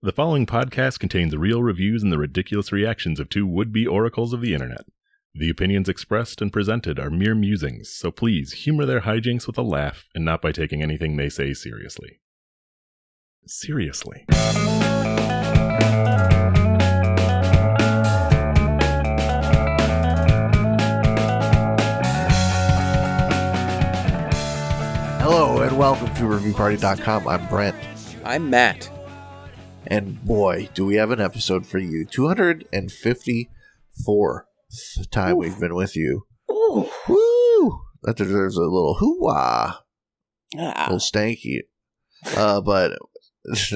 The following podcast contains real reviews and the ridiculous reactions of two would-be oracles of the internet. The opinions expressed and presented are mere musings, so please humor their hijinks with a laugh and not by taking anything they say seriously. Seriously. Hello and welcome to ReviewParty.com. I'm Brent. I'm Matt. And boy, do we have an episode for you. 254th time we've been with you. Ooh. Woo! That deserves a little hoo-wah. Ah. A little stanky. But this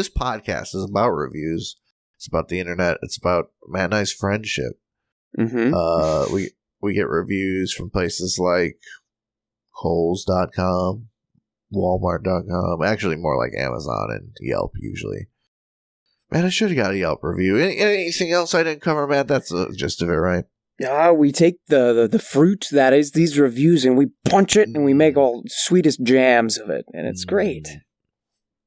podcast is about reviews. It's about the internet. It's about Matt and I's friendship. Mm-hmm. We get reviews from places like Kohls.com, Walmart.com, actually more like Amazon and Yelp usually. Man, I should have got a Yelp review. Anything else I didn't cover, Matt? That's the gist of it, right? We take the fruit that is these reviews and we punch it and we make all sweetest jams of it, and it's great.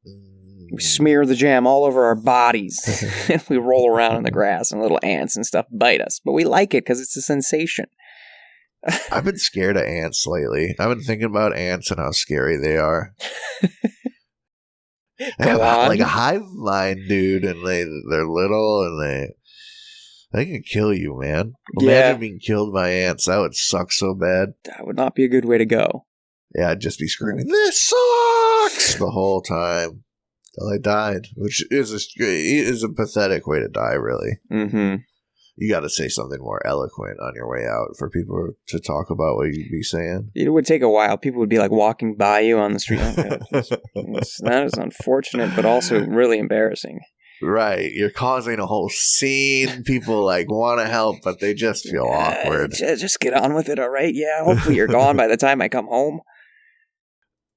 We smear the jam all over our bodies and we roll around in the grass and little ants and stuff bite us, but we like it because it's a sensation. I've been scared of ants lately. I've been thinking about ants and how scary they are. They have like a hive mind, dude, and they're little and they can kill you, man. Imagine being killed by ants. That would suck so bad. That would not be a good way to go. Yeah, I'd just be screaming, "This sucks!" the whole time till I died, which is a pathetic way to die, really. Mm-hmm. You got to say something more eloquent on your way out for people to talk about what you'd be saying. It would take a while. People would be like walking by you on the street. That is unfortunate, but also really embarrassing. Right. You're causing a whole scene. People want to help, but they just feel awkward. Just get on with it, all right? Yeah, hopefully you're gone by the time I come home.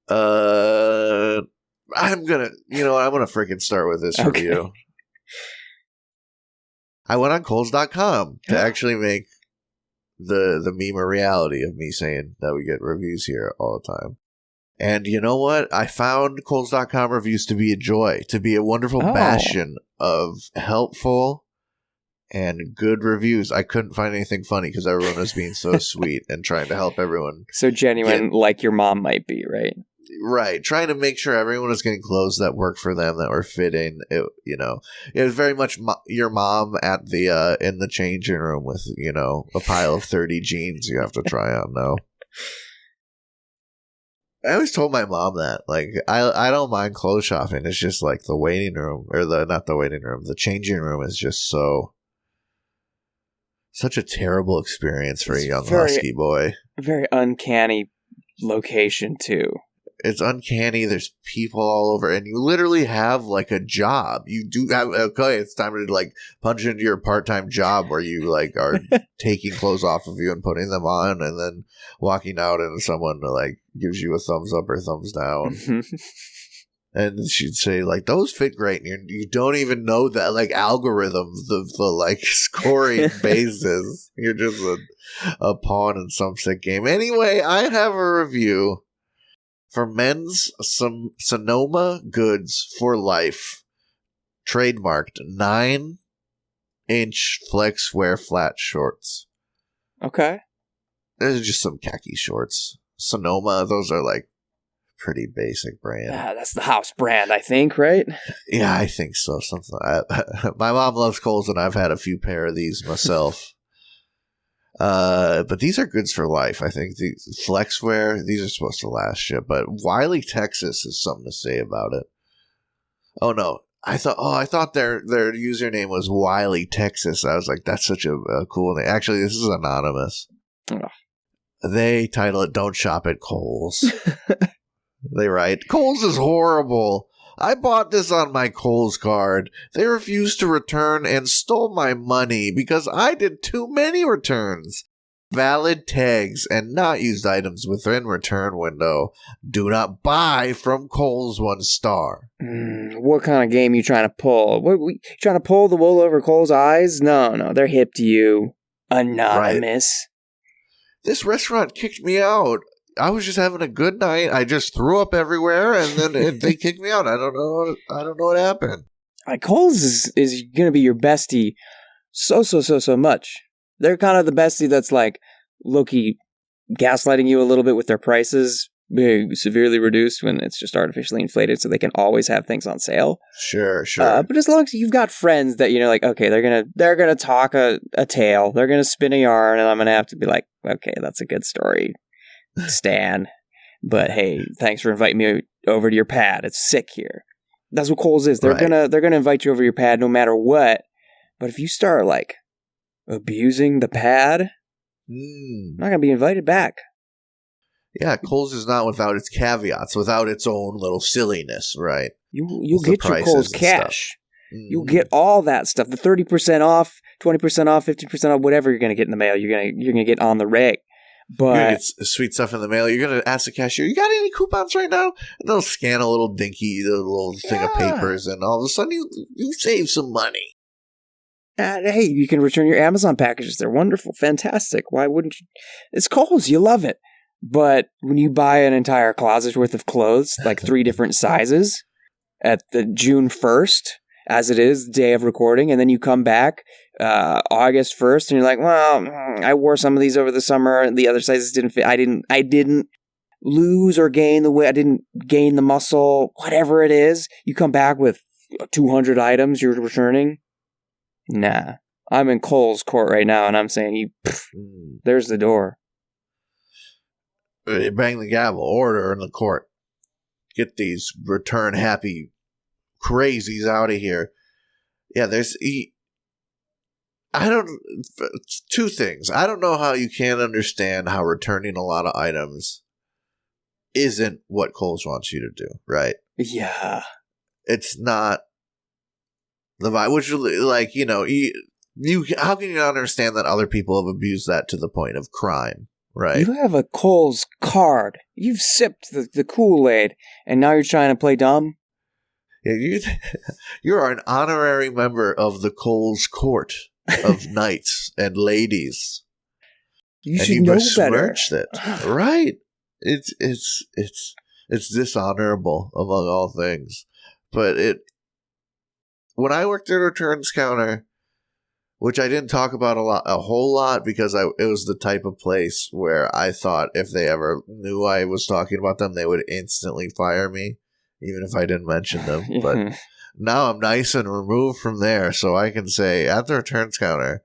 I'm going to freaking start with this review. I went on Kohls.com to actually make the meme a reality of me saying that we get reviews here all the time. And you know what? I found Kohls.com reviews to be a joy, to be a wonderful bastion of helpful and good reviews. I couldn't find anything funny because everyone was being so sweet and trying to help everyone. So genuine, like your mom might be, right? Right, trying to make sure everyone was getting clothes that worked for them, that were fitting. It was very much your mom at the in the changing room with a pile of 30 jeans you have to try on now. I always told my mom that I don't mind clothes shopping. It's just like the waiting room the changing room is just such a terrible experience for a young husky boy. Very uncanny location too. It's uncanny. There's people all over, and you literally have a job. You do have it's time to punch into your part-time job where you are taking clothes off of you and putting them on, and then walking out, and someone gives you a thumbs up or thumbs down, and she'd say those fit great, and you don't even know that algorithms, the scoring bases. You're just a pawn in some sick game. Anyway, I have a review for men's Sonoma Goods for Life, trademarked 9-inch flex wear flat shorts. Okay. Those are just some khaki shorts. Sonoma, those are pretty basic brand. Yeah, that's the house brand, I think, right? Yeah, I think so. Something. My mom loves Kohls, and I've had a few pair of these myself. But these are goods for life. I think these flexwear, these are supposed to last you. But Wiley, Texas is something to say about it. Oh no, I thought their username was Wiley, Texas. I was like, that's such a cool name. Actually, this is anonymous. Oh. They title it "Don't Shop at Kohls." They write, "Kohls is horrible. I bought this on my Kohls card. They refused to return and stole my money because I did too many returns. Valid tags and not used items within return window. Do not buy from Kohls 1 star." What kind of game you trying to pull? You trying to pull the wool over Kohls' eyes? No, they're hip to you. Anonymous. Right. This restaurant kicked me out. I was just having a good night. I just threw up everywhere, and then they kicked me out. I don't know what happened. Like, Kohl's is going to be your bestie so much. They're kind of the bestie that's like, low-key gaslighting you a little bit with their prices, severely reduced when it's just artificially inflated, so they can always have things on sale. Sure. But as long as you've got friends that, like, okay, they're gonna talk a tale, they're gonna spin a yarn, and I'm gonna have to be like, okay, that's a good story, Stan. But hey, thanks for inviting me over to your pad. It's sick here. That's what Kohl's is. They're gonna invite you over your pad no matter what. But if you start like abusing the pad, I'm not gonna be invited back. Yeah, Kohl's is not without its caveats, without its own little silliness, right? You'll get your Kohl's cash. You'll get all that stuff. The 30% off, 20% off, 50% off, whatever you're gonna get in the mail, you're gonna get on the reg. But you're gonna get sweet stuff in the mail. You're gonna ask the cashier, "You got any coupons right now?" And they'll scan a little little thing of papers, and all of a sudden you save some money. Hey, you can return your Amazon packages. They're wonderful, fantastic. Why wouldn't you? It's Kohl's. You love it. But when you buy an entire closet's worth of clothes, like 3 different sizes, at the June 1st, as it is, day of recording, and then you come back August 1st, and you're like, well, I wore some of these over the summer, and the other sizes didn't fit. I didn't lose or gain the weight. I didn't gain the muscle, whatever it is. You come back with 200 items you're returning. Nah. I'm in Kohl's court right now, and I'm saying, there's the door. Bang the gavel, order in the court. Get these return happy crazies out of here. Yeah, two things. I don't know how you can't understand how returning a lot of items isn't what Kohl's wants you to do, right? Yeah. It's not the vibe, which, like, how can you not understand that other people have abused that to the point of crime? Right. You have a Kohl's card. You've sipped the Kool-Aid, and now you're trying to play dumb? Yeah, you are an honorary member of the Kohl's court of knights and ladies. You should know better. It. Right. It's dishonorable among all things. But when I worked at a returns counter, which I didn't talk about a whole lot because it was the type of place where I thought if they ever knew I was talking about them, they would instantly fire me, even if I didn't mention them. But now I'm nice and removed from there, so I can say at the returns counter,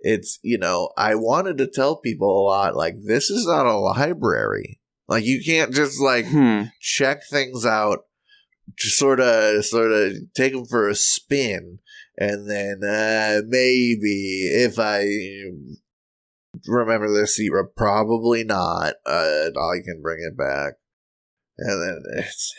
it's, I wanted to tell people a lot, like, this is not a library. Like, you can't just, like, check things out, just sort of take them for a spin. And then maybe if I remember the receipt, probably not. I can bring it back. And then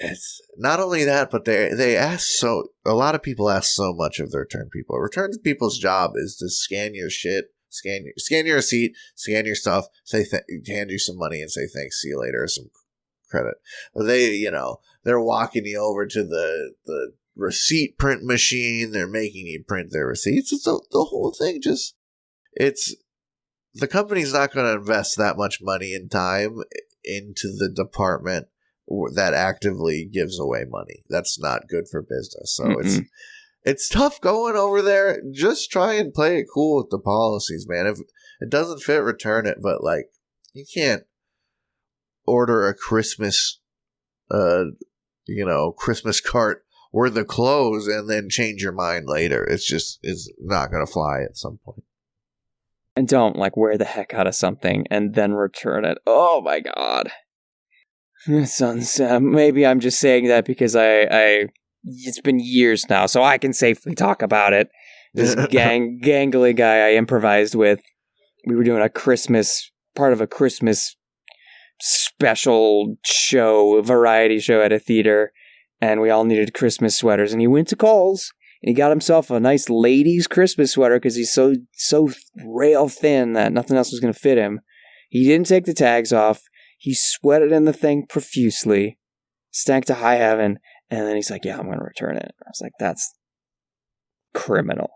it's not only that, but they ask a lot of people ask so much of their return people. Return people's job is to scan your shit, scan your receipt, scan your stuff, hand you some money, and say thanks, see you later, or some credit. But they're walking you over to the receipt print machine. They're making you print their receipts. It's the whole thing. The company's not going to invest that much money and time into the department that actively gives away money. That's not good for business. So it's tough going over there. Just try and play it cool with the policies, man. If it doesn't fit, return it. But, like, you can't order a Christmas Christmas cart worth of clothes and then change your mind later. It's not going to fly at some point. And don't, like, wear the heck out of something and then return it. Oh my god. Maybe I'm just saying that because it's been years now, so I can safely talk about it. This gangly guy I improvised with, we were doing part of a Christmas special show, variety show at a theater, and we all needed Christmas sweaters, and he went to Kohl's, and he got himself a nice ladies' Christmas sweater because he's so rail thin that nothing else was going to fit him. He didn't take the tags off. He sweated in the thing profusely, stank to high heaven, and then he's like, yeah, I'm going to return it. I was like, that's criminal.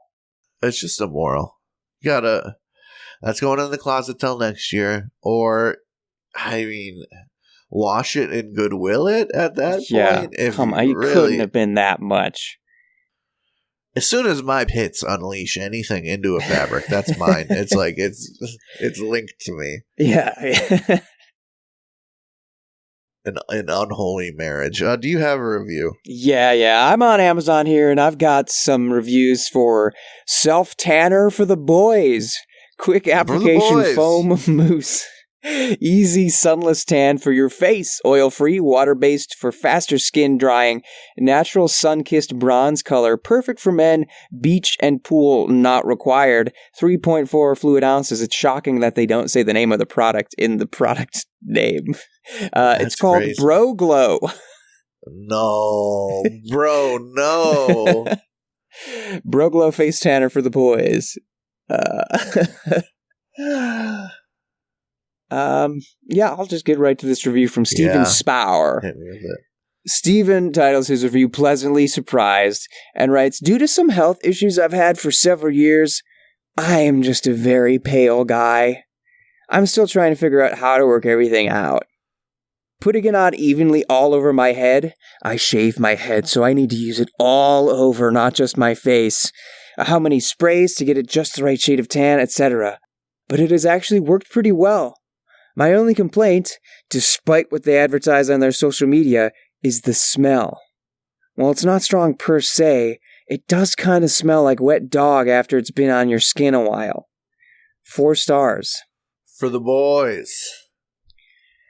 It's just immoral. That's going in the closet till next year, or I mean, wash it and goodwill it at that point. Yeah, come on, you couldn't have been that much. As soon as my pits unleash anything into a fabric, that's mine. It's like it's linked to me. Yeah. An unholy marriage. Do you have a review? Yeah. I'm on Amazon here, and I've got some reviews for self-tanner for the boys. Quick application foam mousse. Easy sunless tan for your face. Oil-free, water-based for faster skin drying. Natural sun-kissed bronze color. Perfect for men. Beach and pool not required. 3.4 fluid ounces. It's shocking that they don't say the name of the product in the product name. It's called crazy. Bro Glo. No. Bro, no. Bro Glo face tanner for the boys. Yeah, I'll just get right to this review from Steven Spower. Steven titles his review Pleasantly Surprised and writes, due to some health issues I've had for several years, I am just a very pale guy. I'm still trying to figure out how to work everything out. Putting it on evenly all over my head, I shave my head, so I need to use it all over, not just my face. How many sprays to get it just the right shade of tan, etc. But it has actually worked pretty well. My only complaint, despite what they advertise on their social media, is the smell. While it's not strong per se, it does kind of smell like wet dog after it's been on your skin a while. 4 stars. For the boys.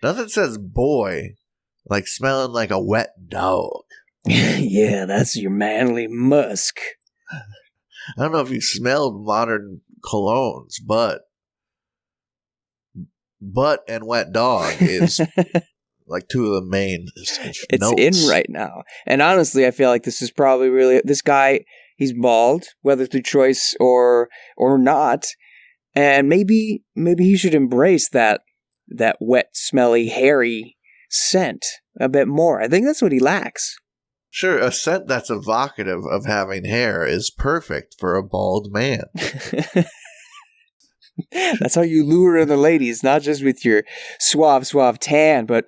Nothing says boy like smelling like a wet dog. Yeah, that's your manly musk. I don't know if you smelled modern colognes, but butt and wet dog is like 2 of the main notes. It's in right now. And honestly, I feel like this is probably really... This guy, he's bald, whether through choice or not. And maybe he should embrace that wet, smelly, hairy scent a bit more. I think that's what he lacks. Sure, a scent that's evocative of having hair is perfect for a bald man. That's how you lure in the ladies, not just with your suave tan, but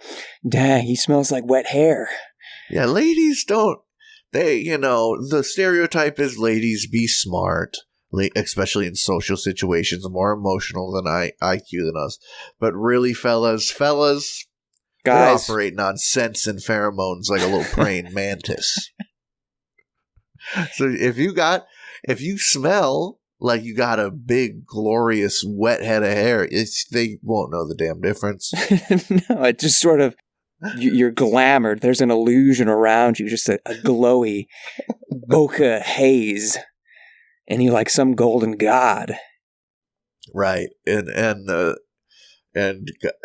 dang, he smells like wet hair. Yeah, ladies don't, the stereotype is ladies be smart, especially in social situations, more emotional than IQ than us. But really, fellas, guys, they're operating on scents and pheromones like a little praying mantis. So if you smell like you got a big, glorious, wet head of hair, they won't know the damn difference. No, it just sort of, you're glamored. There's an illusion around you, just a glowy bokeh haze. And you're like some golden god. Right. And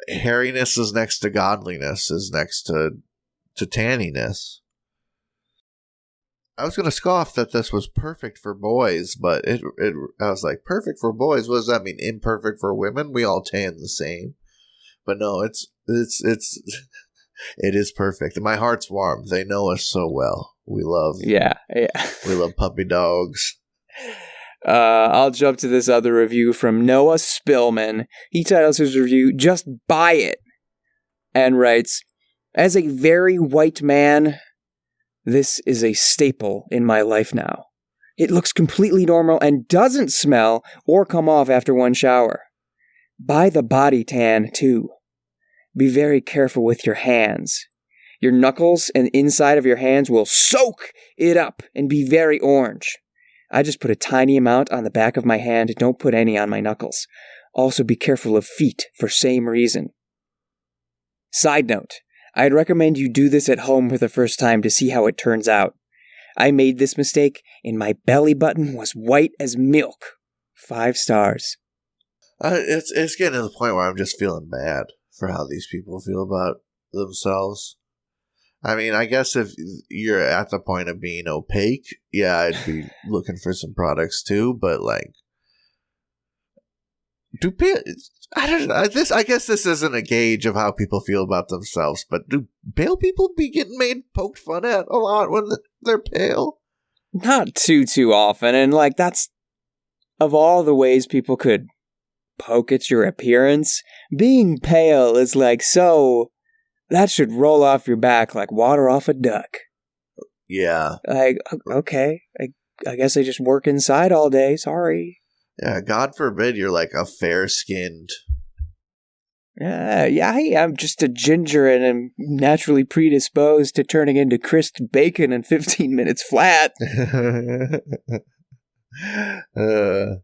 hairiness is next to godliness, is next to tanniness. I was going to scoff that this was perfect for boys, but I was like, perfect for boys? What does that mean? Imperfect for women? We all tan the same. But no, it is perfect. And my heart's warm. They know us so well. We love we love puppy dogs. I'll jump to this other review from Noah Spillman. He titles his review, Just Buy It, and writes, as a very white man, this is a staple in my life now. It looks completely normal and doesn't smell or come off after one shower. Buy the body tan, too. Be very careful with your hands. Your knuckles and inside of your hands will soak it up and be very orange. I just put a tiny amount on the back of my hand. Don't put any on my knuckles. Also be careful of feet for same reason. Side note, I'd recommend you do this at home for the first time to see how it turns out. I made this mistake and my belly button was white as milk. 5 stars. It's getting to the point where I'm just feeling bad for how these people feel about themselves. I mean, I guess if you're at the point of being opaque, yeah, I'd be looking for some products too. But like, I don't know. I guess this isn't a gauge of how people feel about themselves. But do pale people be getting poked fun at a lot when they're pale? Not too often, and like that's of all the ways people could poke at your appearance. Being pale is like so... That should roll off your back like water off a duck. Yeah. Like, okay, I guess I just work inside all day. Sorry. Yeah, God forbid you're like a fair-skinned. Yeah, I'm just a ginger and I'm naturally predisposed to turning into crisped bacon in 15 minutes flat. No,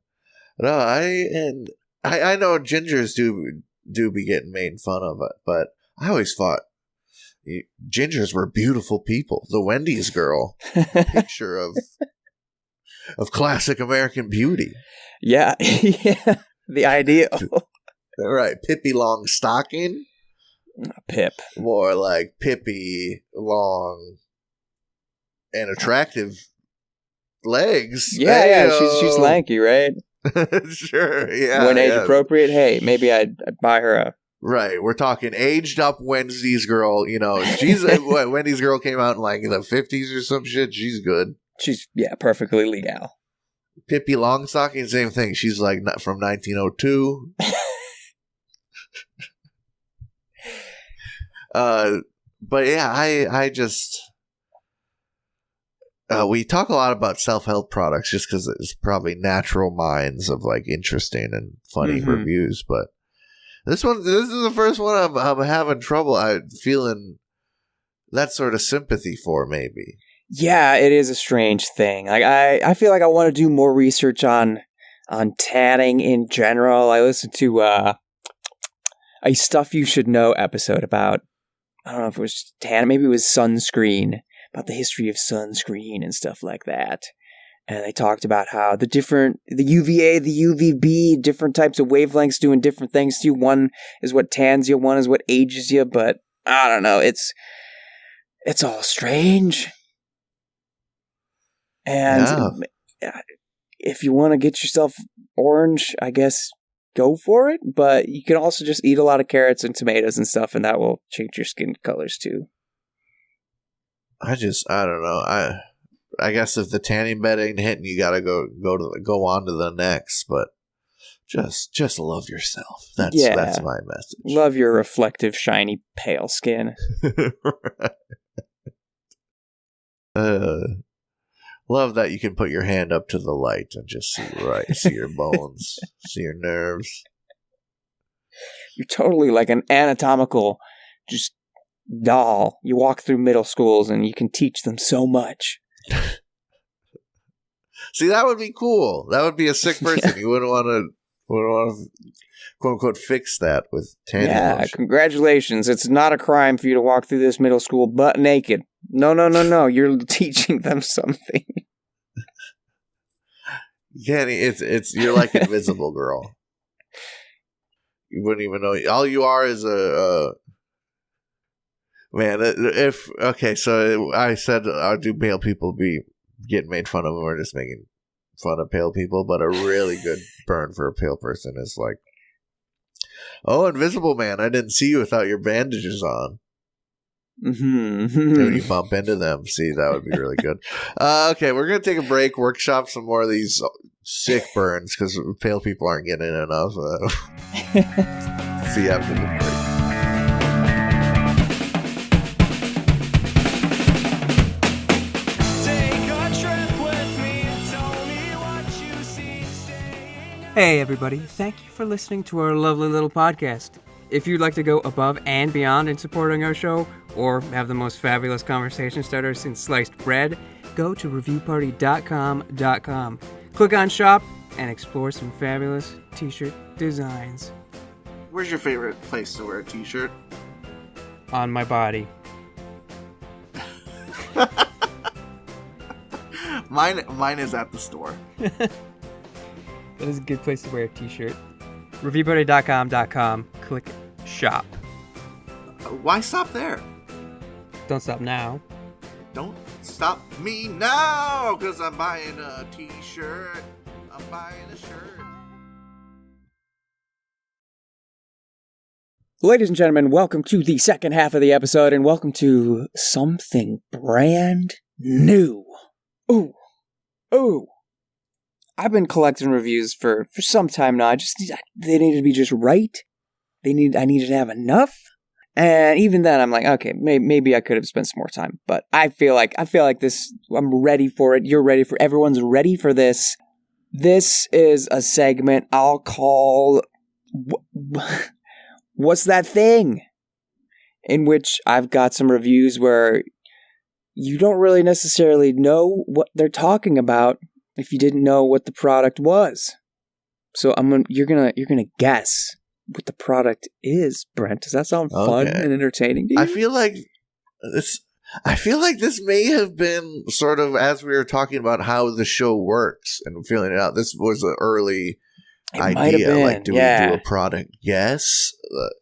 I know gingers do be getting made fun of it, but I always thought gingers were beautiful people. The Wendy's girl, picture of classic American beauty. Yeah, yeah, the ideal. All right, Pippi Longstocking. Pip. More like Pippi Long and attractive legs. Yeah, she's lanky, right? Sure, yeah. When age appropriate, hey, maybe I'd buy her a... Right, we're talking aged up Wendy's girl. She's Wendy's girl came out in like the 50s or some shit. She's good. She's perfectly legal. Pippi Longstocking, same thing. She's like from 1902. But yeah, I just we talk a lot about self-help products just because it's probably natural minds of like interesting and funny reviews. But this is the first one I'm having trouble. I'm feeling that sort of sympathy for, maybe. Yeah, it is a strange thing. Like I feel like I want to do more research on tanning in general. I listened to a Stuff You Should Know episode about, I don't know if it was tan, maybe it was sunscreen, about the history of sunscreen and stuff like that. And they talked about how the UVA, the UVB, different types of wavelengths doing different things to you. One is what tans you, one is what ages you, but I don't know. It's all strange. And if you want to get yourself orange, I guess go for it. But you can also just eat a lot of carrots and tomatoes and stuff, and that will change your skin colors too. I don't know. I guess if the tanning bed ain't hitting, you gotta go on to the next. But just love yourself. That's my message. Love your reflective, shiny, pale skin. Love that you can put your hand up to the light and just see your bones, see your nerves. You're totally like an anatomical just doll. You walk through middle schools and you can teach them so much. See, that would be cool. That would be a sick person. You wouldn't want to quote unquote fix that with tanning. Yeah, congratulations. It's not a crime for you to walk through this middle school butt naked. No. You're teaching them something. Kenny, you're like Invisible Girl. You wouldn't even know. All you are is a man. So I said, do pale people be getting made fun of, or just making fun of pale people? But a really good burn for a pale person is like, oh, Invisible Man, I didn't see you without your bandages on. When you bump into them, see, that would be really good. Okay, we're gonna take a break, workshop some more of these sick burns because pale people aren't getting enough. See you after the break. Hey everybody, thank you for listening to our lovely little podcast. If you'd like to go above and beyond in supporting our show, or have the most fabulous conversation starter since sliced bread, go to reviewparty.com. Click on shop and explore some fabulous t-shirt designs. Where's your favorite place to wear a t-shirt? On my body. Mine is at the store. That is a good place to wear a t-shirt. Reviewparty.com. Click shop. Why stop there? Don't stop now. Don't stop me now, because I'm buying a t-shirt. I'm buying a shirt. Ladies and gentlemen, welcome to the second half of the episode, and welcome to something brand new. Ooh. I've been collecting reviews for some time now. They need to be just right. I needed to have enough. And even then, I'm like, okay, maybe I could have spent some more time. But I feel like this. I'm ready for it. You're ready for. Everyone's ready for this. This is a segment I'll call. What's that thing? In which I've got some reviews where you don't really necessarily know what they're talking about if you didn't know what the product was. So you're gonna guess what the product is, Brent. Does that sound fun and entertaining to you? I feel like this may have been sort of as we were talking about how the show works and feeling it out. This was an early idea. Like, do we do a product? Yes. Like,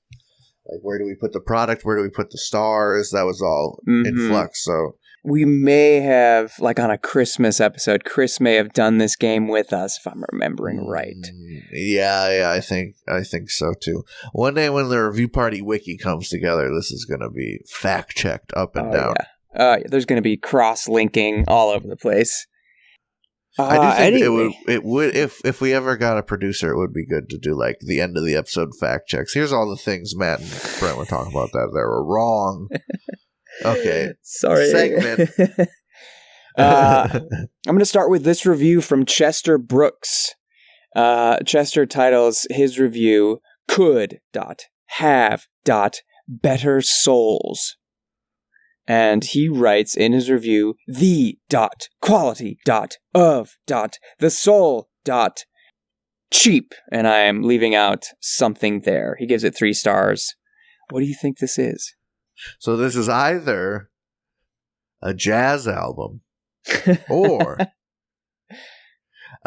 where do we put the product? Where do we put the stars? That was all in flux. So we may have, like on a Christmas episode, Chris may have done this game with us, if I'm remembering right. Yeah, I think so too. One day when the Review Party Wiki comes together, this is going to be fact-checked up and down. Yeah. There's going to be cross-linking all over the place. I do think it would if we ever got a producer, it would be good to do like the end of the episode fact checks. Here's all the things Matt and Brent were talking about that were wrong. Okay. Sorry. Segment. I'm going to start with this review from Chester Brooks. Chester titles his review, Could have better souls. And he writes in his review, the quality of the soul cheap. And I am leaving out something there. He gives it 3 stars. What do you think this is? So this is either a jazz album or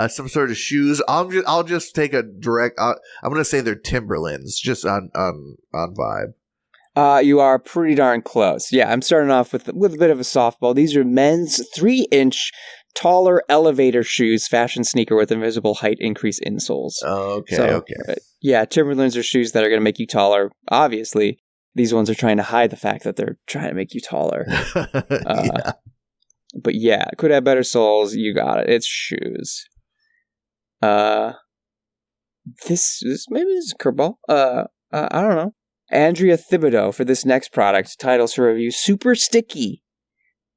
some sort of shoes. I'll just take a direct. I'm going to say they're Timberlands, just on vibe. You are pretty darn close. Yeah, I'm starting off with a bit of a softball. These are men's 3-inch taller elevator shoes, fashion sneaker with invisible height increase insoles. Oh, okay, okay. Yeah, Timberlands are shoes that are going to make you taller. Obviously, these ones are trying to hide the fact that they're trying to make you taller. Yeah. But yeah, could have better soles. You got it. It's shoes. This maybe this is a curveball. I don't know. Andrea Thibodeau for this next product titles her review Super Sticky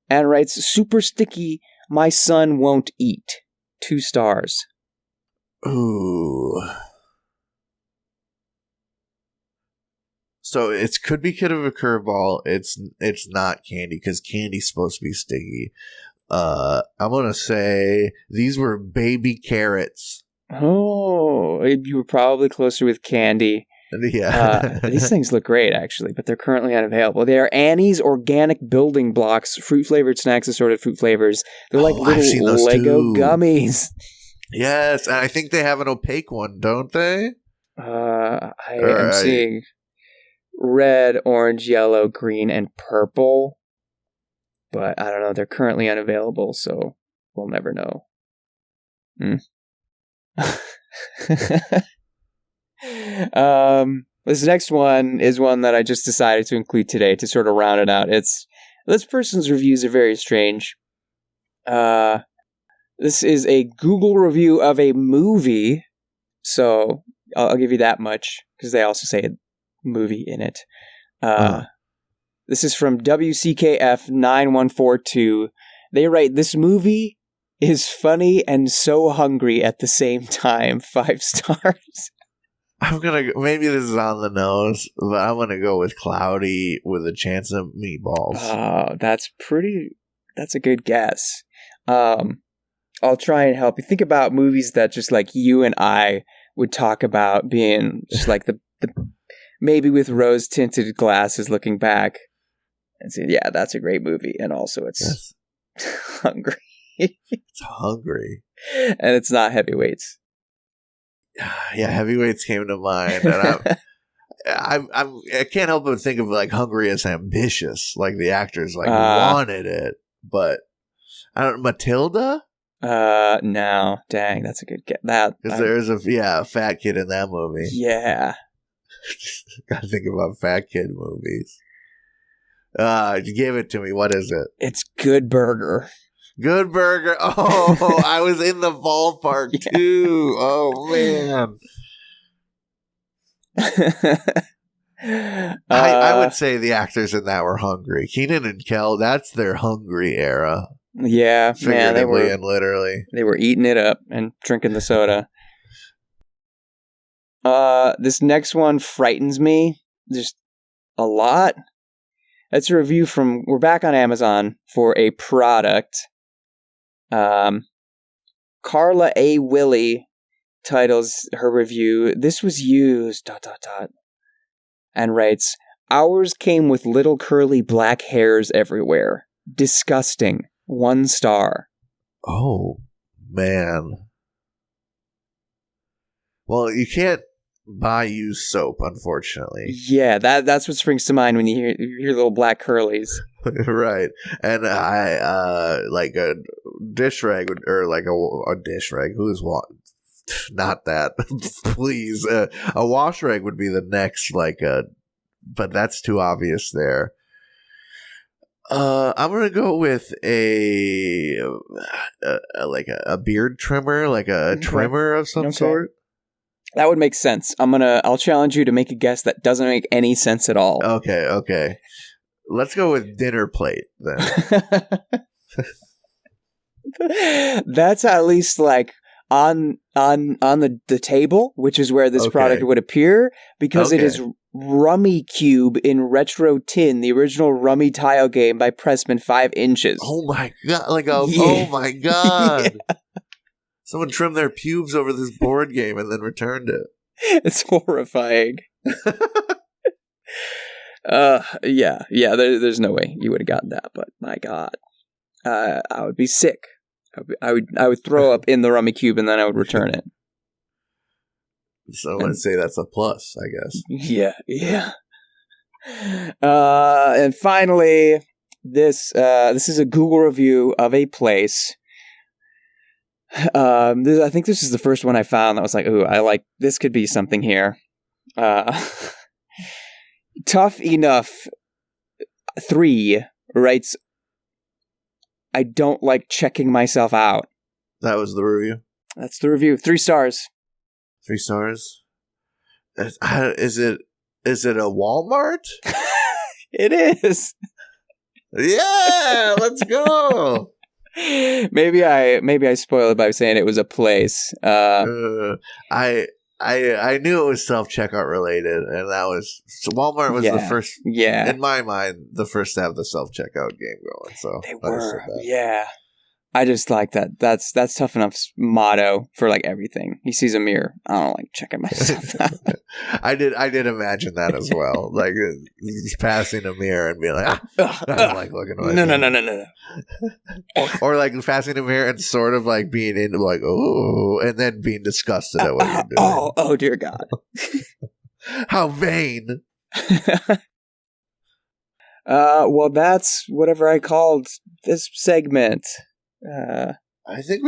and writes Super Sticky, my son won't eat. 2 stars. Ooh. So it could be kind of a curveball. It's not candy because candy's supposed to be sticky. I'm gonna say these were baby carrots. Oh, you were probably closer with candy. Yeah. These things look great, actually, but they're currently unavailable. They are Annie's Organic Building Blocks, fruit-flavored snacks, assorted fruit flavors. They're like little Lego gummies. Yes, and I think they have an opaque one, don't they? I'm seeing red, orange, yellow, green, and purple. But I don't know. They're currently unavailable, so we'll never know. This next one is one that I just decided to include today to sort of round it out. This person's reviews are very strange. This is a Google review of a movie, so I'll give you that much because they also say a movie in it. This is from WCKF9142. They write, this movie is funny and so hungry at the same time. 5 stars. Maybe this is on the nose, but I'm gonna go with cloudy with a chance of meatballs. Oh, that's a good guess. I'll try and help you. Think about movies that just like you and I would talk about being just like the maybe with rose tinted glasses looking back and say, yeah, that's a great movie. And also it's hungry. It's hungry. And it's not Heavyweights. Yeah, Heavyweights came to mind, and I can't help but think of like Hungry as Ambitious, like the actors like wanted it, but I don't. Matilda? No, dang, that's a good guess. Because there's a fat kid in that movie. Yeah, gotta think about fat kid movies. Give it to me. What is it? It's Good Burger. Good burger. Oh, I was in the ballpark too. Oh man. I would say the actors in that were hungry. Keenan and Kel, that's their hungry era. Yeah, man, figuratively and literally. They were eating it up and drinking the soda. This next one frightens me just a lot. That's a review from, we're back on Amazon for a product. Carla A. Willie titles her review, "This was used, ... and writes, "Ours came with little curly black hairs everywhere. Disgusting. 1 star." Oh, man. Well, you can't buy used soap, unfortunately. Yeah, that's what springs to mind when you hear little black curlies. Right. And I, like a dish rag, or like a dish rag, not that, please. A wash rag would be the next, but that's too obvious there. I'm gonna go with a beard trimmer, like a trimmer of some sort. That would make sense. I'll challenge you to make a guess that doesn't make any sense at all. Okay. Let's go with dinner plate then. That's at least like on the table, which is where this product would appear, because it is Rummy Cube in retro tin, the original Rummy tile game by Pressman, 5 inches. Oh my god! Oh my god! Yeah. Someone trimmed their pubes over this board game and then returned it. It's horrifying. There's no way you would have gotten that, but my god, I would be sick. I would throw up in the Rummy Cube and then I would return it. So let's say that's a plus, I guess. Yeah. And finally, this is a Google review of a place. I think this is the first one I found that was like, ooh, I like this. Could be something here. Tough Enough 3 writes, "I don't like checking myself out." That was the review? That's the review. 3 stars. 3 stars? Is it a Walmart? It is. Yeah, let's go. Maybe I spoiled it by saying it was a place. I knew it was self-checkout related, and that was Walmart was the first. Yeah, in my mind, the first to have the self-checkout game going. So they were. Yeah, I just like that. That's Tough Enough's motto for like everything. He sees a mirror. I don't like checking myself out. I did imagine that as well. Like just passing a mirror and being like, I don't like looking at myself. No. Or like passing a mirror and sort of like being into like, oh, and then being disgusted at what you're doing. Oh dear God. How vain. Well, that's whatever I called this segment. I think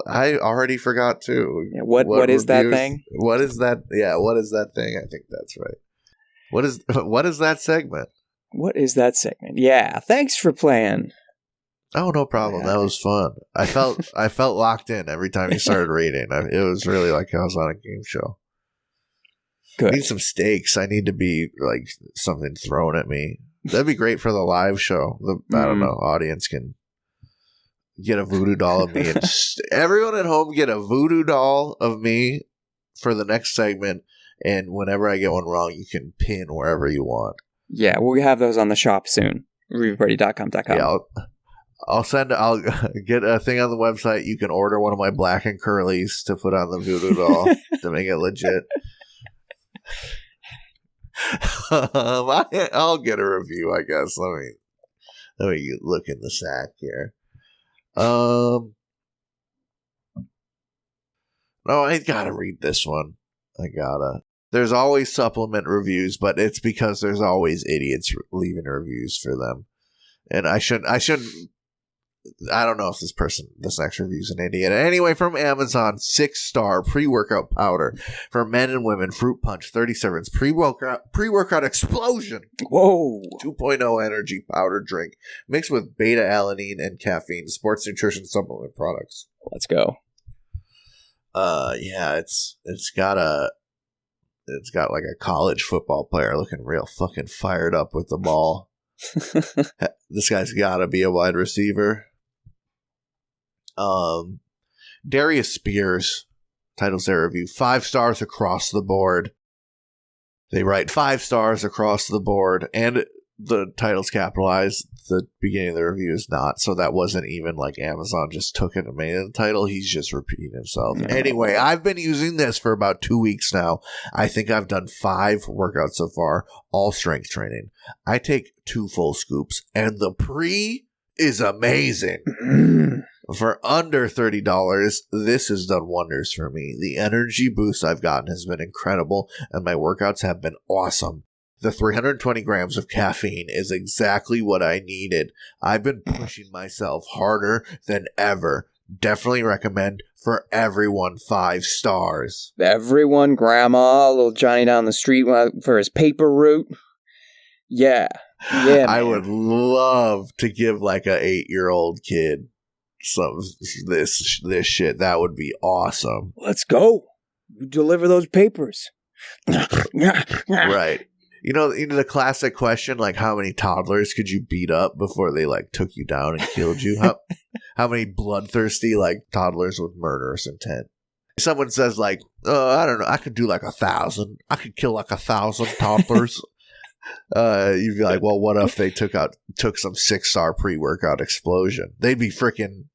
I already forgot too. Yeah, what is that thing? What is that? Yeah, what is that thing? I think that's right. What is that segment? What is that segment? Yeah, thanks for playing. Oh, no problem. That was fun. I felt locked in every time you started reading. It was really like I was on a game show. Good. I need some stakes. I need to be like something thrown at me. That'd be great for the live show. I don't know. Audience can get a voodoo doll of me, and everyone at home get a voodoo doll of me for the next segment. And whenever I get one wrong, you can pin wherever you want. Yeah, we'll have those on the shop soon. ReviewParty.com. Yeah, I'll get a thing on the website. You can order one of my black and curlies to put on the voodoo doll to make it legit. I'll get a review, I guess. Let me look in the sack here. No, I gotta read this one. There's always supplement reviews, but it's because there's always idiots leaving reviews for them. And I shouldn't I don't know if this next review is an idiot. Anyway, from Amazon, 6-star pre-workout powder for men and women. Fruit punch, 30 servings. Pre-workout explosion. Whoa. 2.0 energy powder drink mixed with beta-alanine and caffeine. Sports nutrition supplement products. Let's go. Yeah, it's got like a college football player looking real fucking fired up with the ball. This guy's gotta be a wide receiver. Darius Spears titles their review 5 stars across the board. They write 5 stars across the board, and the title's capitalized. The beginning of the review is not, so that wasn't even like Amazon just took it and made it the title. He's just repeating himself. Yeah. Anyway, I've been using this for about 2 weeks now. I think I've done 5 workouts so far, all strength training. I take 2 full scoops, and the pre is amazing. For under $30, this has done wonders for me. The energy boost I've gotten has been incredible, and my workouts have been awesome. The 320 grams of caffeine is exactly what I needed. I've been pushing myself harder than ever. Definitely recommend for everyone. 5 stars. Everyone, grandma, little Johnny down the street for his paper route. Yeah. Yeah, man. I would love to give like a 8-year-old kid some this shit. That would be awesome. Let's go. You deliver those papers. Right. You know the classic question, like how many toddlers could you beat up before they like took you down and killed you? How many bloodthirsty like toddlers with murderous intent? Someone says like, I don't know, I could do like 1,000. I could kill like 1,000 toddlers. You'd be like, well, what if they took some 6-star pre-workout explosion? They'd be freaking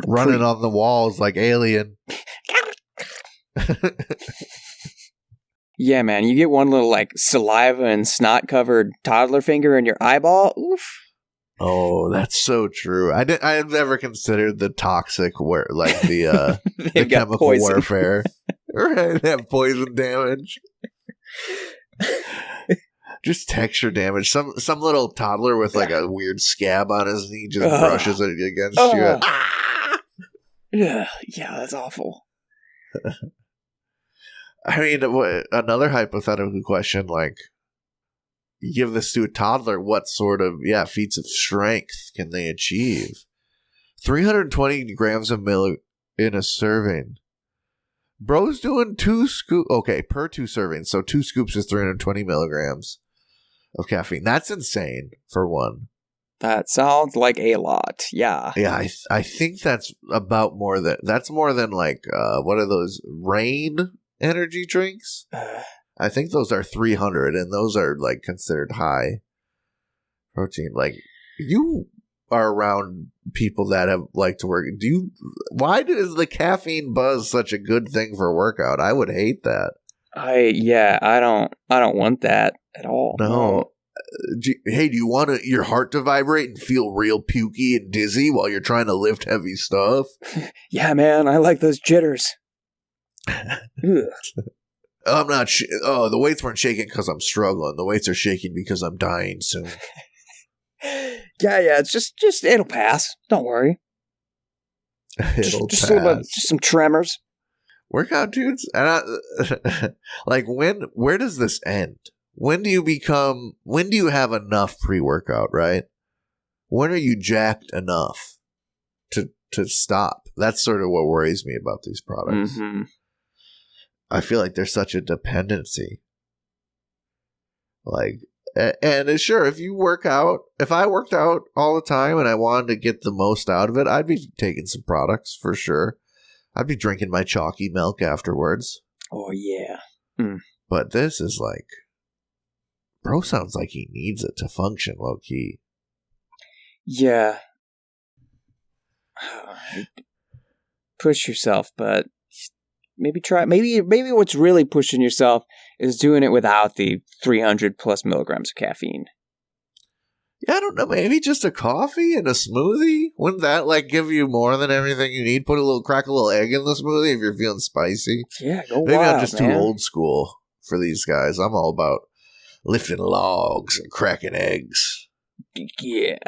running on the walls like Alien. Yeah, man, you get one little like saliva and snot covered toddler finger in your eyeball. Oof. Oh, that's so true. I've never considered the toxic the chemical poison. warfare. Right, they have poison damage. Just texture damage. Some little toddler with like a weird scab on his knee just brushes it against you. Yeah, that's awful. I mean, another hypothetical question, like, you give this to a toddler, what sort of, feats of strength can they achieve? 320 grams of milk in a serving. Bro's doing 2 scoops, okay, per 2 servings, so 2 scoops is 320 milligrams of caffeine. That's insane, for one. That sounds like a lot, yeah. Yeah, I think that's about more than like, what are those, Rain energy drinks? I think those are 300, and those are like considered high protein. Like, you are around people that have like to work. Why is the caffeine buzz such a good thing for a workout? I would hate that. I don't want that at all. No. Do you want your heart to vibrate and feel real pukey and dizzy while you're trying to lift heavy stuff? Yeah, man, I like those jitters. I'm not. The weights weren't shaking because I'm struggling. The weights are shaking because I'm dying soon. Yeah. It's just it'll pass. Don't worry. It'll just pass. Just some tremors. Workout dudes, and like where does this end? When do you have enough pre-workout? Right? When are you jacked enough to stop? That's sort of what worries me about these products. Mm-hmm. I feel like there's such a dependency. Like, and sure, if I worked out all the time and I wanted to get the most out of it, I'd be taking some products for sure. I'd be drinking my chalky milk afterwards. Oh, yeah. But this is like, bro sounds like he needs it to function low key. Yeah. Push yourself, but maybe try. Maybe what's really pushing yourself is doing it without the 300 plus milligrams of caffeine. Yeah, I don't know. Maybe just a coffee and a smoothie. Wouldn't that like give you more than everything you need? Crack a little egg in the smoothie if you're feeling spicy. Yeah, go Maybe wild, I'm just man. too old school for these guys. I'm all about lifting logs and cracking eggs. Yeah.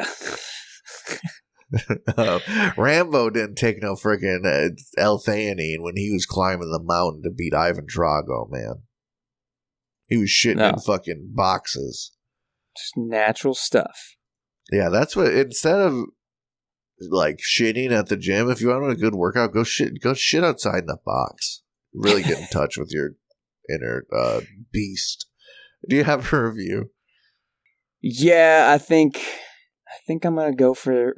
Rambo didn't take no freaking L-theanine when he was climbing the mountain to beat Ivan Drago, man. He was shitting in fucking boxes. Just natural stuff. Yeah, that's what, instead of like shitting at the gym, if you want a good workout, go shit outside in the box. Really get in touch with your inner beast. Do you have a review? Yeah, I think I'm gonna go for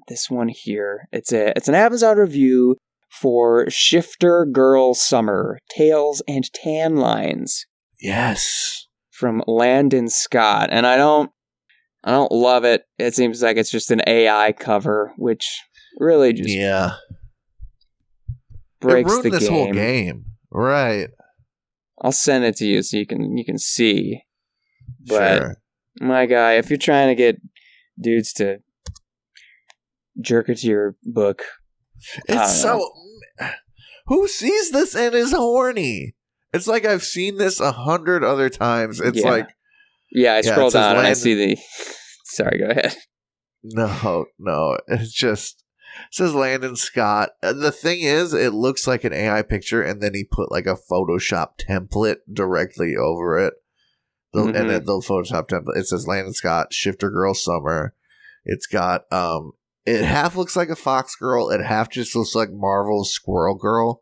this one here. It's an Amazon review for Shifter Girl Summer Tails and Tan Lines. Yes, from Landon Scott, and I don't love it. It seems like it's just an AI cover, which really just breaks the game. This whole game, right? I'll send it to you so you can see. But sure. My guy, if you're trying to get dudes to jerk it to your book, it's so. Who sees this and is horny? It's like I've seen this 100 other times. It's like... Yeah, I scroll down and I see the... Sorry, go ahead. No. It's just... It says Landon Scott. The thing is, it looks like an AI picture, and then he put like a Photoshop template directly over it. And then the Photoshop template, it says Landon Scott, Shifter Girl Summer. It's got... It half looks like a Fox Girl. It half just looks like Marvel's Squirrel Girl.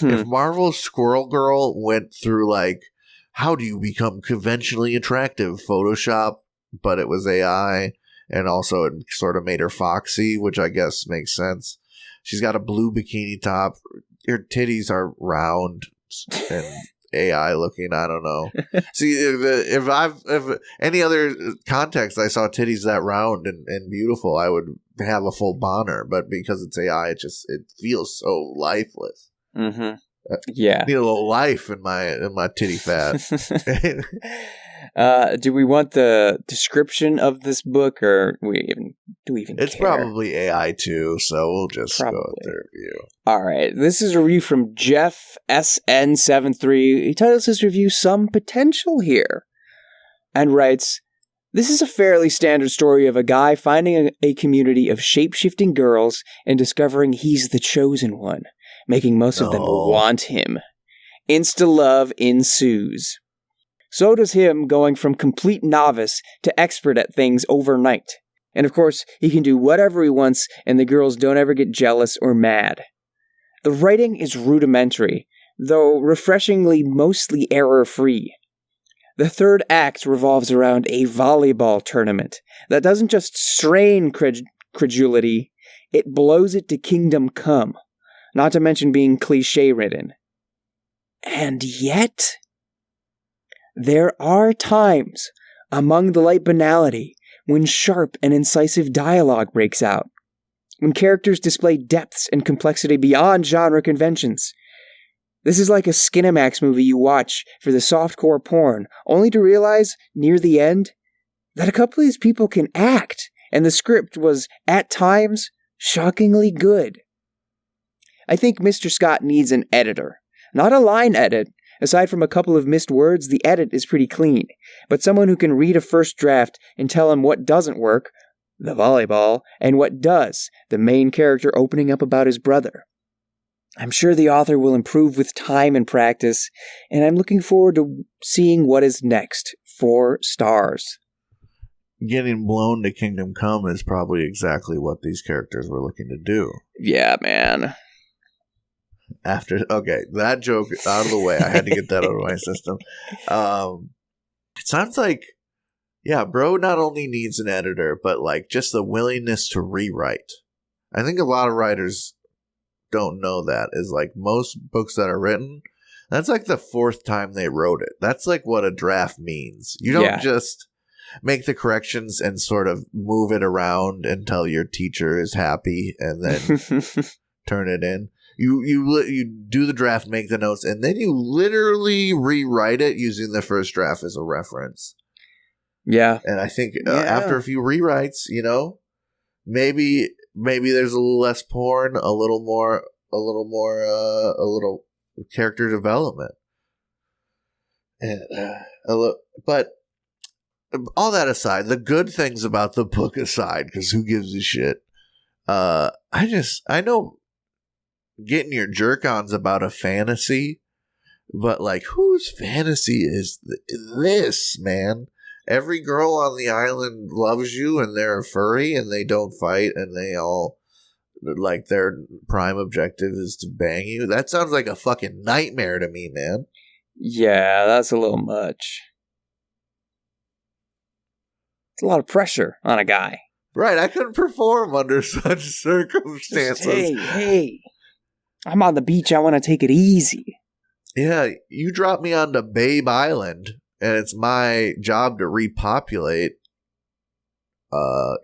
If Marvel's Squirrel Girl went through like, how do you become conventionally attractive Photoshop, but it was AI, and also it sort of made her foxy, which I guess makes sense. She's got a blue bikini top. Her titties are round and AI looking. I don't know. See, if any other context I saw titties that round and beautiful, I would have a full boner. But because it's AI, it feels so lifeless. Mm-hmm. Yeah, need a little life in my titty fat. Do we want the description of this book, or do we even? It's care? Probably AI too, so we'll just go with the review. All right, this is a review from Jeff SN73. He titles his review "Some Potential Here," and writes, "This is a fairly standard story of a guy finding a community of shape-shifting girls and discovering he's the chosen one, making most of them want him. Insta-love ensues. So does him going from complete novice to expert at things overnight. And of course, he can do whatever he wants, and the girls don't ever get jealous or mad. The writing is rudimentary, though refreshingly mostly error-free. The third act revolves around a volleyball tournament that doesn't just strain credulity, it blows it to kingdom come, not to mention being cliché-ridden. And yet, there are times among the light banality when sharp and incisive dialogue breaks out, when characters display depths and complexity beyond genre conventions. This is like a Skinamax movie you watch for the softcore porn, only to realize, near the end, that a couple of these people can act, and the script was, at times, shockingly good. I think Mr. Scott needs an editor. Not a line edit. Aside from a couple of missed words, the edit is pretty clean. But someone who can read a first draft and tell him what doesn't work, the volleyball, and what does, the main character opening up about his brother. I'm sure the author will improve with time and practice, and I'm looking forward to seeing what is next. 4 stars. Getting blown to kingdom come is probably exactly what these characters were looking to do. Yeah, man. Okay, that joke out of the way. I had to get that out of my system. It sounds like, yeah, Bro not only needs an editor, but like just the willingness to rewrite. I think a lot of writers don't know that, is like most books that are written, that's like the 4th time they wrote it. That's like what a draft means. You don't just make the corrections and sort of move it around until your teacher is happy and then turn it in. You do the draft, make the notes, and then you literally rewrite it using the first draft as a reference. Yeah. And I think after a few rewrites, maybe there's a little less porn, a little character development. And, but all that aside, the good things about the book aside, because who gives a shit? I know getting your jerk-on's about a fantasy, but like, whose fantasy is this, man? Every girl on the island loves you, and they're a furry, and they don't fight, and they all, like, their prime objective is to bang you. That sounds like a fucking nightmare to me, man. Yeah, that's a little much. It's a lot of pressure on a guy. Right, I couldn't perform under such circumstances. Just, hey, I'm on the beach, I want to take it easy. Yeah, you drop me onto Babe Island, and it's my job to repopulate. I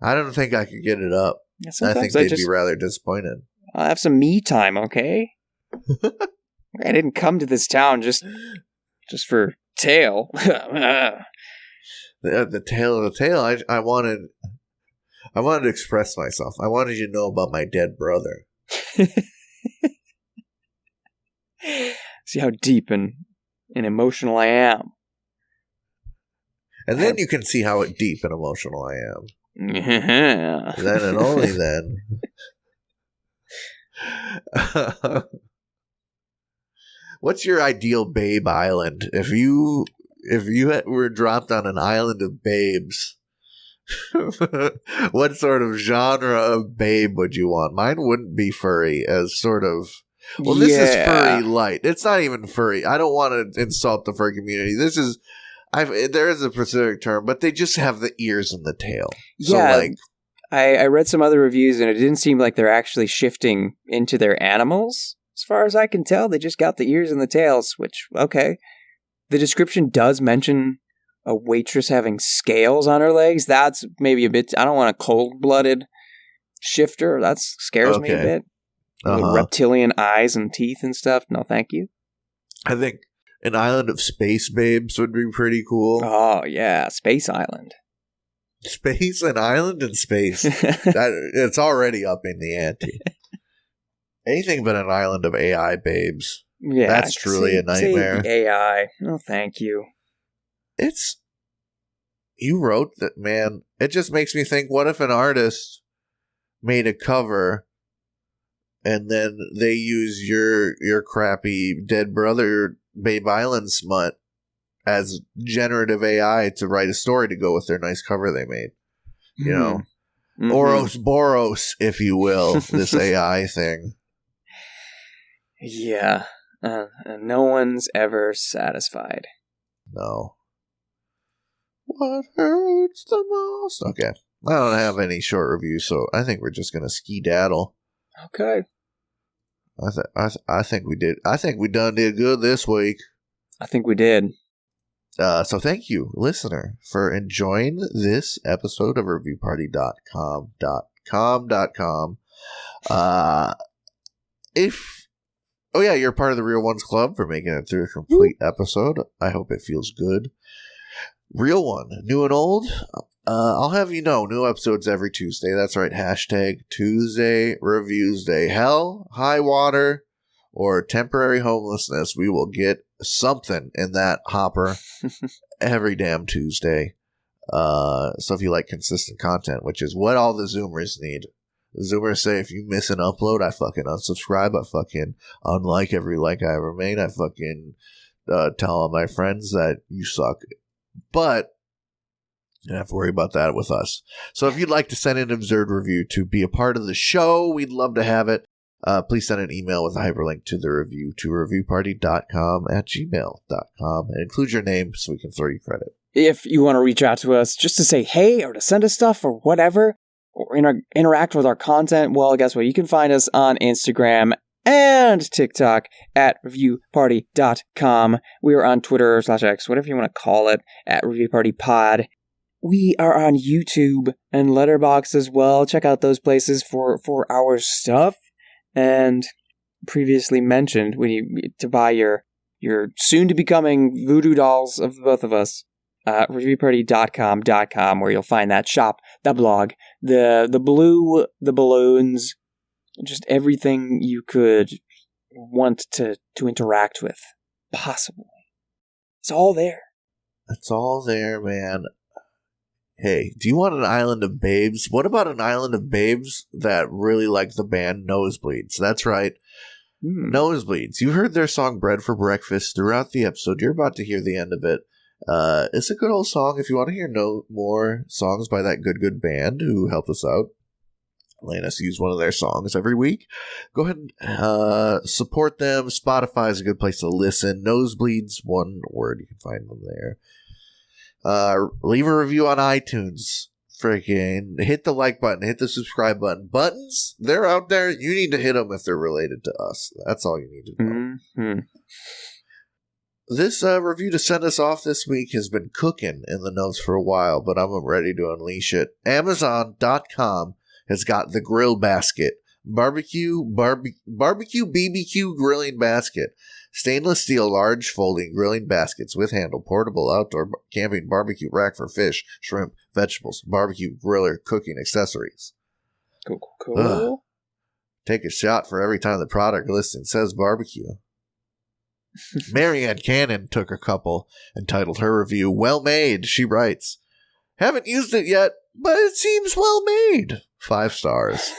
don't think I could get it up. Yeah, I think they'd be rather disappointed. I'll have some me time, okay? I didn't come to this town just for tail. The tail of the tail. I wanted to express myself. I wanted you to know about my dead brother. See how deep and emotional I am. And then you can see how deep and emotional I am. Yeah. Then and only then. What's your ideal babe island? If you were dropped on an island of babes, what sort of genre of babe would you want? Mine wouldn't be furry, as sort of... Well, this is furry light. It's not even furry. I don't want to insult the furry community. This is... there is a specific term, but they just have the ears and the tail. Yeah, so, like, I read some other reviews, and it didn't seem like they're actually shifting into their animals. As far as I can tell, they just got the ears and the tails, which, okay. The description does mention a waitress having scales on her legs. That's maybe a bit... I don't want a cold-blooded shifter. That scares me a bit. With reptilian eyes and teeth and stuff. No, thank you. I think an island of space babes would be pretty cool. Oh, yeah. Space Island. Space? An island in space. It's already up in the ante. Anything but an island of AI babes. Yeah. That's truly a nightmare. AI. No, thank you. You wrote that, man. It just makes me think, what if an artist made a cover and then they use your crappy dead brother Babe Island smut as generative AI to write a story to go with their nice cover they made? You know? Mm-hmm. Boros, if you will, this AI thing. Yeah. No one's ever satisfied. No. What hurts the most? Okay. I don't have any short reviews, so I think we're just going to skedaddle. Okay. I think we did. I think we did good this week. I think we did. So thank you, listener, for enjoying this episode of reviewparty.com.com. You're part of the Real Ones Club for making it through a complete episode. I hope it feels good. Real One, new and old. I'll have you know, new episodes every Tuesday. That's right. Hashtag Tuesday Reviews Day. Hell, high water, or temporary homelessness, we will get something in that hopper every damn Tuesday. So if you like consistent content, which is what all the Zoomers need. The Zoomers say if you miss an upload, I fucking unsubscribe. I fucking unlike every like I ever made. I fucking tell all my friends that you suck. But you don't have to worry about that with us. So if you'd like to send an absurd review to be a part of the show, we'd love to have it. Please send an email with a hyperlink to the review to reviewparty.com@gmail.com and include your name so we can throw you credit. If you want to reach out to us just to say hey or to send us stuff or whatever, or interact with our content, well, guess what? You can find us on Instagram and TikTok at reviewparty.com. We are on Twitter /X, whatever you want to call it, at reviewpartypod. We are on YouTube and Letterboxd as well. Check out those places for our stuff. And previously mentioned, to buy your soon-to-becoming voodoo dolls of the both of us, reviewparty.com, where you'll find that shop, the blog, the blue, the balloons, just everything you could want to interact with, possibly. It's all there. It's all there, man. Hey, do you want an island of babes? What about an island of babes that really like the band Nosebleeds? That's right. Nosebleeds. You heard their song Bread for Breakfast throughout the episode. You're about to hear the end of it. It's a good old song. If you want to hear more songs by that good band who helped us out, letting us use one of their songs every week, go ahead and support them. Spotify is a good place to listen. Nosebleeds, one word. You can find them there. Leave a review on iTunes. Freaking hit the like button, hit the subscribe button. Buttons, they're out there. You need to hit them if they're related to us. That's all you need to know. Mm-hmm. This review to send us off this week has been cooking in the notes for a while, but I'm ready to unleash it. Amazon.com has got the grill basket. Barbecue BBQ grilling basket. Stainless steel large folding grilling baskets with handle, portable outdoor camping barbecue rack for fish, shrimp, vegetables, barbecue griller, cooking accessories. Cool. Take a shot for every time the product listing says barbecue. Marianne Cannon took a couple and titled her review, Well Made. She writes, haven't used it yet, but it seems well made. 5 stars.